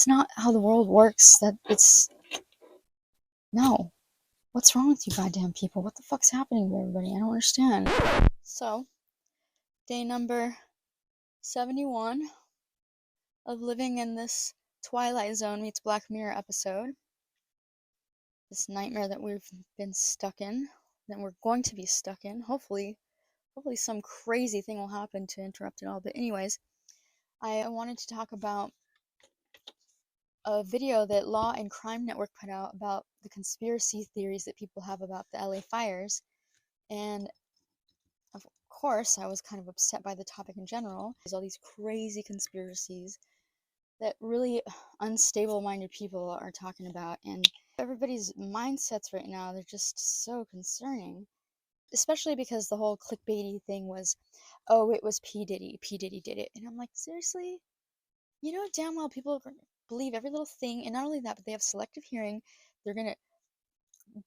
It's not how the world works. No. What's wrong with you goddamn people? What the fuck's happening to everybody? I don't understand. So, day number 71 of living in this Twilight Zone meets Black Mirror episode. This nightmare that we've been stuck in, that we're going to be stuck in. Hopefully some crazy thing will happen to interrupt it all. But anyways, I wanted to talk about a video that Law and Crime Network put out about the conspiracy theories that people have about the LA fires. And of course, I was kind of upset by the topic in general. There's all these crazy conspiracies that really unstable-minded people are talking about, and everybody's mindsets right now, they're just so concerning. Especially because the whole clickbaity thing was, oh, it was P. Diddy. P. Diddy did it. And I'm like, seriously? You know damn well people are gonna believe every little thing, and not only that, but they have selective hearing. They're gonna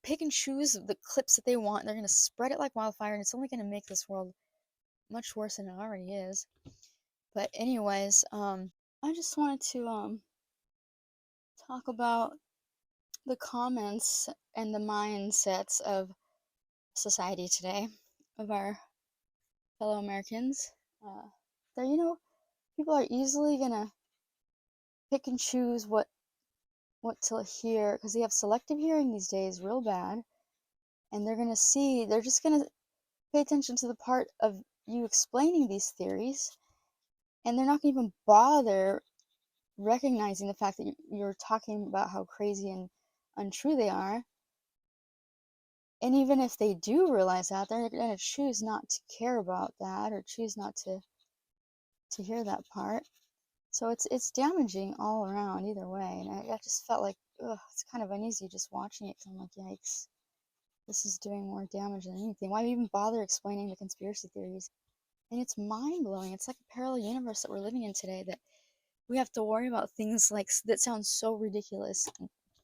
pick and choose the clips that they want, and they're gonna spread it like wildfire, and it's only gonna make this world much worse than it already is. But anyways, I just wanted to talk about the comments and the mindsets of society today, of our fellow Americans. That, people are easily gonna pick and choose what to hear, because they have selective hearing these days real bad, and they're just gonna pay attention to the part of you explaining these theories, and they're not gonna even bother recognizing the fact that you're talking about how crazy and untrue they are. And even if they do realize that, they're gonna choose not to care about that, or choose not to hear that part. So it's damaging all around either way, and I just felt like, it's kind of uneasy just watching it, because I'm like, yikes, this is doing more damage than anything. Why even bother explaining the conspiracy theories? And it's mind-blowing. It's like a parallel universe that we're living in today, that we have to worry about things like that sound so ridiculous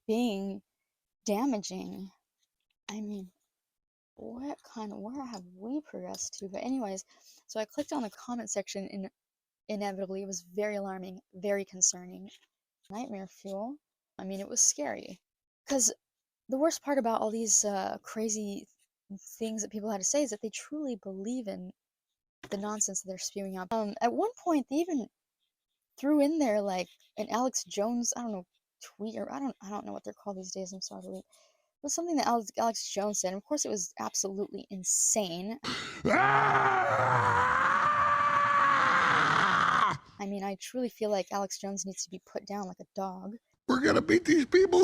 being damaging. I mean, where have we progressed to? But anyways, so I clicked on the comment section, and inevitably it was very alarming, very concerning. Nightmare fuel. I mean, it was scary. Because the worst part about all these crazy things that people had to say is that they truly believe in the nonsense that they're spewing out. At one point, they even threw in there like an Alex Jones, I don't know, tweet, or I don't know what they're called these days. I'm sorry, it was something that Alex Jones said. And of course, it was absolutely insane. I mean, I truly feel like Alex Jones needs to be put down like a dog. We're gonna beat these people.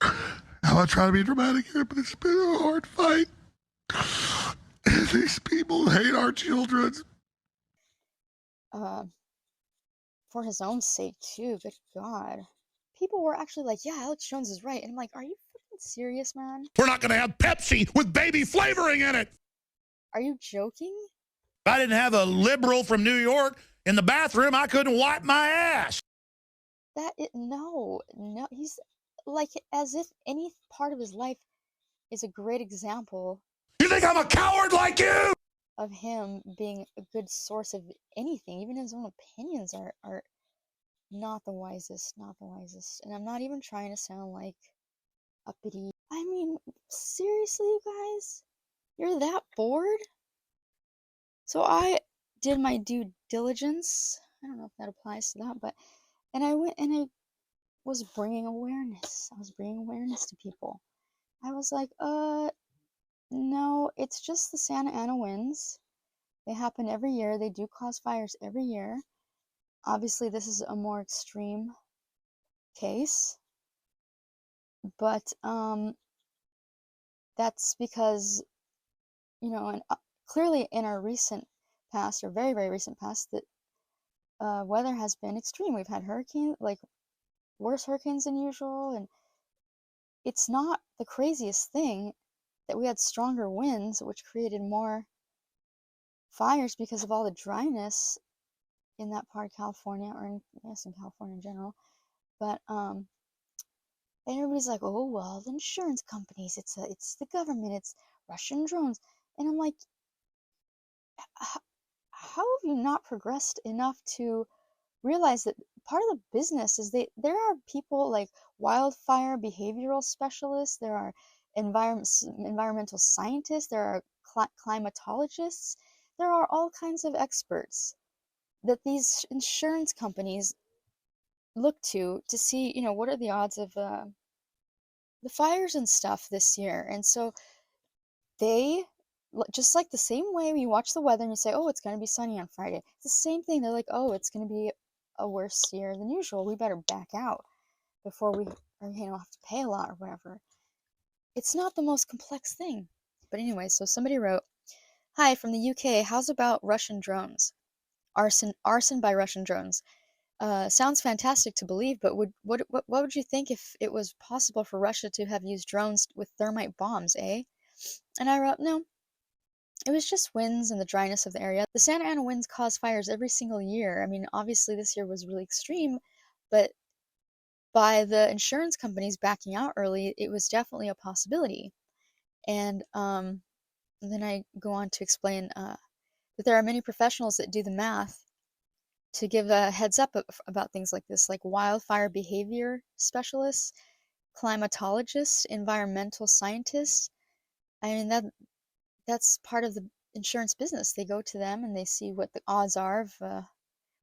I'm not trying to be dramatic here, but it's been a hard fight. These people hate our children. For his own sake too, good God. People were actually like, yeah, Alex Jones is right. And I'm like, are you fucking serious, man? We're not gonna have Pepsi with baby flavoring in it. Are you joking? If I didn't have a liberal from New York in the bathroom, I couldn't wipe my ass. No, he's like, as if any part of his life is a great example. You think I'm a coward like you? Of him being a good source of anything. Even his own opinions are not the wisest, And I'm not even trying to sound like uppity. I mean, seriously, you guys? You're that bored? So I did my due diligence. I don't know if that applies to that, and I went and I was bringing awareness. I was bringing awareness to people. I was like, no, it's just the Santa Ana winds. They happen every year. They do cause fires every year. Obviously, this is a more extreme case, but that's because, and clearly in our recent past, or very, very recent past, that weather has been extreme. We've had hurricanes, like worse hurricanes than usual, and it's not the craziest thing that we had stronger winds, which created more fires because of all the dryness in that part of California, or in California in general. But and everybody's like, oh well, the insurance companies, it's the government, it's Russian drones, and I'm like, how have you not progressed enough to realize that part of the business is there are people like wildfire behavioral specialists, there are environmental scientists, there are climatologists, there are all kinds of experts that these insurance companies look to see, what are the odds of the fires and stuff this year. And so they, just like the same way you watch the weather and you say, oh, it's going to be sunny on Friday, it's the same thing. They're like, oh, it's going to be a worse year than usual, we better back out before we have to pay a lot or whatever. It's not the most complex thing. But anyway, so somebody wrote, hi from the UK, how's about Russian drones? Arson by Russian drones. Sounds fantastic to believe, but what would you think if it was possible for Russia to have used drones with thermite bombs, eh? And I wrote, no, it was just winds and the dryness of the area. The Santa Ana winds cause fires every single year. I mean, obviously this year was really extreme, but by the insurance companies backing out early, it was definitely a possibility. And then I go on to explain that there are many professionals that do the math to give a heads up about things like this, like wildfire behavior specialists, climatologists, environmental scientists. I mean, that's part of the insurance business. They go to them and they see what the odds are of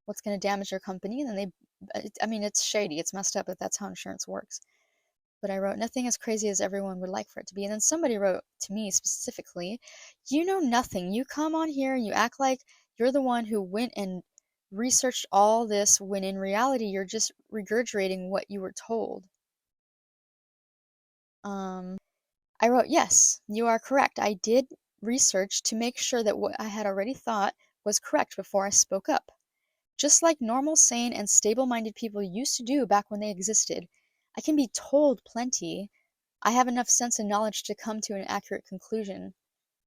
what's going to damage their company, and then I mean, it's shady, it's messed up, but that's how insurance works. But I wrote, nothing as crazy as everyone would like for it to be. And then somebody wrote to me specifically, you know nothing. You come on here and you act like you're the one who went and researched all this, when in reality you're just regurgitating what you were told. I wrote, yes, you are correct. I did research to make sure that what I had already thought was correct before I spoke up. Just like normal, sane, and stable-minded people used to do back when they existed. I can be told plenty. I have enough sense and knowledge to come to an accurate conclusion.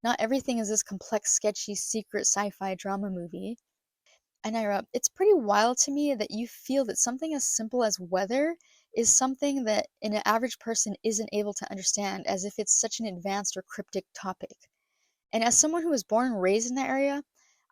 Not everything is this complex, sketchy, secret sci-fi drama movie. And I wrote, it's pretty wild to me that you feel that something as simple as weather is something that an average person isn't able to understand, as if it's such an advanced or cryptic topic. And as someone who was born and raised in that area,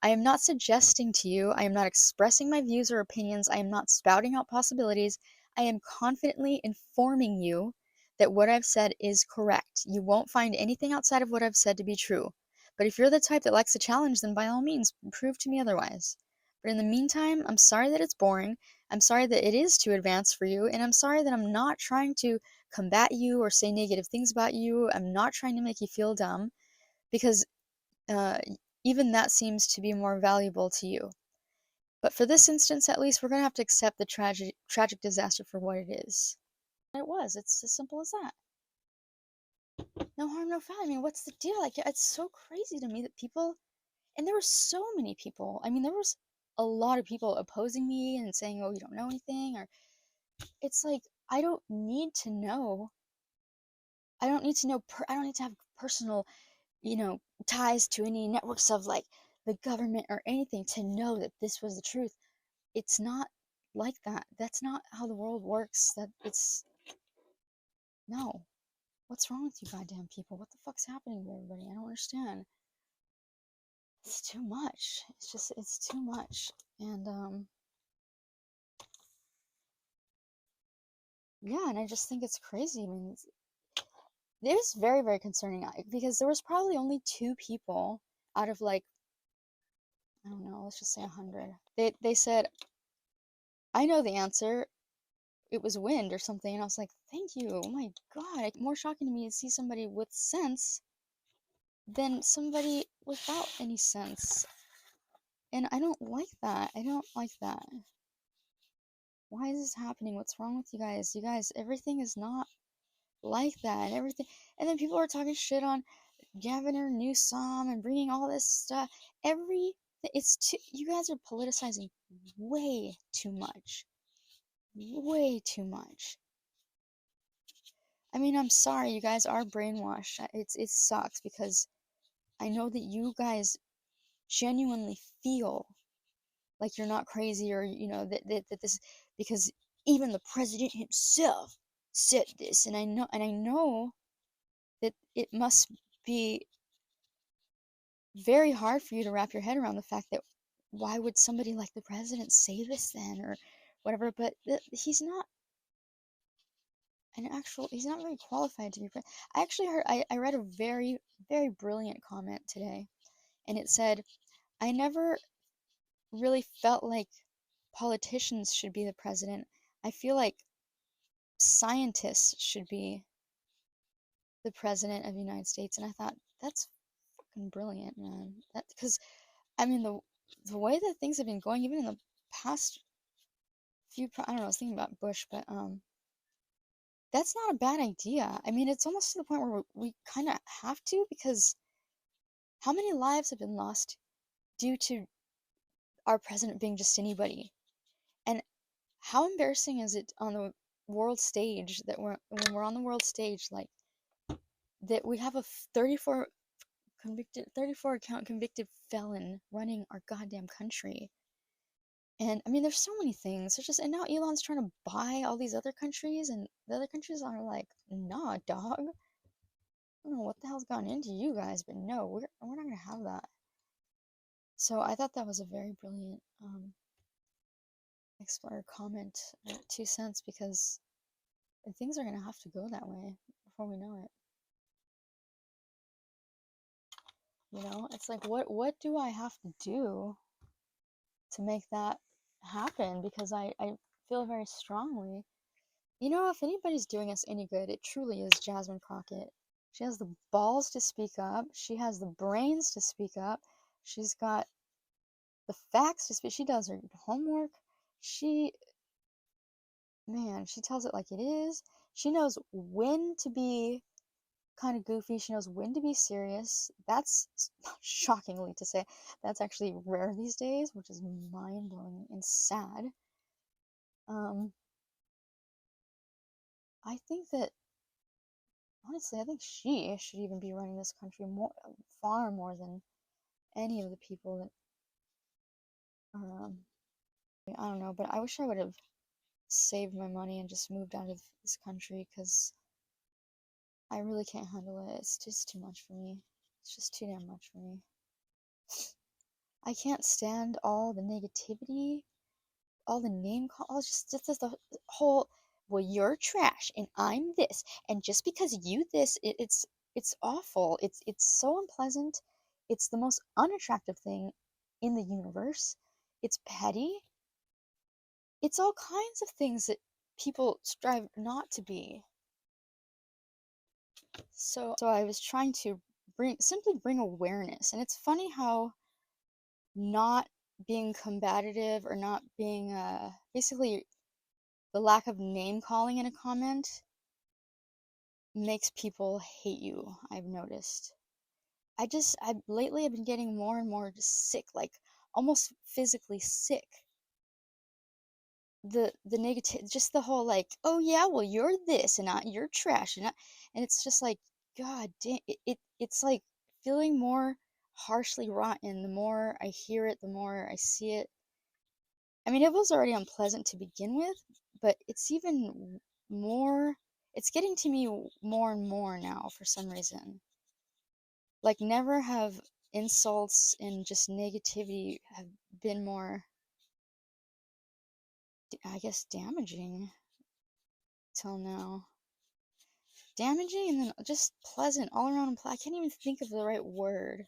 I am not suggesting to you, I am not expressing my views or opinions, I am not spouting out possibilities, I am confidently informing you that what I've said is correct. You won't find anything outside of what I've said to be true. But if you're the type that likes a challenge, then by all means, prove to me otherwise. But in the meantime, I'm sorry that it's boring, I'm sorry that it is too advanced for you, and I'm sorry that I'm not trying to combat you or say negative things about you. I'm not trying to make you feel dumb, because uh, even that seems to be more valuable to you. But for this instance, at least, we're going to have to accept the tragic disaster for what it is. It was. It's as simple as that. No harm, no foul. I mean, what's the deal? Like, it's so crazy to me that people, and there were so many people. I mean, there was a lot of people opposing me and saying, "Oh, you don't know anything," or it's like, I don't need to know. I don't need to know. I don't need to have personal ties to any networks of like the government or anything to know that this was the truth. It's not like that. That's not how the world works. That it's no. What's wrong with you goddamn people? What the fuck's happening to everybody? I don't understand. It's too much. It's too much. And yeah, and I just think it's crazy. I mean, it is very, very concerning, because there was probably only two people out of like, I don't know, let's just say 100. They said, I know the answer, it was wind or something. And I was like, thank you. Oh my God. More shocking to me to see somebody with sense than somebody without any sense. And I don't like that. I don't like that. Why is this happening? What's wrong with you guys? You guys, everything is not like that. Everything. And then people are talking shit on Governor Newsom and bringing all this stuff. You guys are politicizing way too much. Way too much. I mean, I'm sorry, you guys are brainwashed. It sucks, because I know that you guys genuinely feel like you're not crazy, or that this, because even the president himself said this, and I know that it must be very hard for you to wrap your head around the fact that why would somebody like the president say this then, or whatever? But he's not he's not very qualified to be president. I actually I read a very, very brilliant comment today, and it said, I never really felt like politicians should be the president. I feel like scientists should be the president of the United States. And I thought, that's fucking brilliant, man. That, because I mean, the way that things have been going, even in the past few, I don't know, I was thinking about Bush, but that's not a bad idea. I mean, it's almost to the point where we kind of have to, because how many lives have been lost due to our president being just anybody? And how embarrassing is it on the world stage that when we're on the world stage, like, that we have a 34 count convicted felon running our goddamn country. And I mean, there's so many things. There's just, and now Elon's trying to buy all these other countries, and the other countries are like, nah, dog. I don't know what the hell's gone into you guys, but no, we're not gonna have that. So I thought that was a very brilliant explorer comment, 2 cents, because things are gonna have to go that way before we know it. You know, it's like, what do I have to do to make that happen? Because I feel very strongly, you know, if anybody's doing us any good, it truly is Jasmine Crockett. She has the balls to speak up. She has the brains to speak up. She's got the facts to speak. She does her homework. She, man, she tells it like it is. She knows when to be kind of goofy. She knows when to be serious. That's shockingly to say. That's actually rare these days, which is mind blowing and sad. I think that, honestly, I think she should even be running this country more, far more than any of the people that are. I don't know, but I wish I would have saved my money and just moved out of this country, because I really can't handle it. It's just too much for me. It's just too damn much for me. I can't stand all the negativity, all the name call, just the whole, well, you're trash and I'm this, and just because you this, it's awful. It's so unpleasant. It's the most unattractive thing in the universe. It's petty. It's all kinds of things that people strive not to be. So I was trying to simply bring awareness, and it's funny how not being combative, or not being basically the lack of name calling in a comment, makes people hate you. I've noticed. I lately have been getting more and more just sick, like almost physically sick. The negative, just the whole like, oh yeah, well you're this and not, you're trash, and it's just like, god damn, it's like feeling more harshly rotten the more I hear it, the more I see it. I mean, it was already unpleasant to begin with, but it's even more, it's getting to me more and more now for some reason. Like, never have insults and just negativity have been more, I guess, damaging till now. Damaging, and then just pleasant all around. I can't even think of the right word.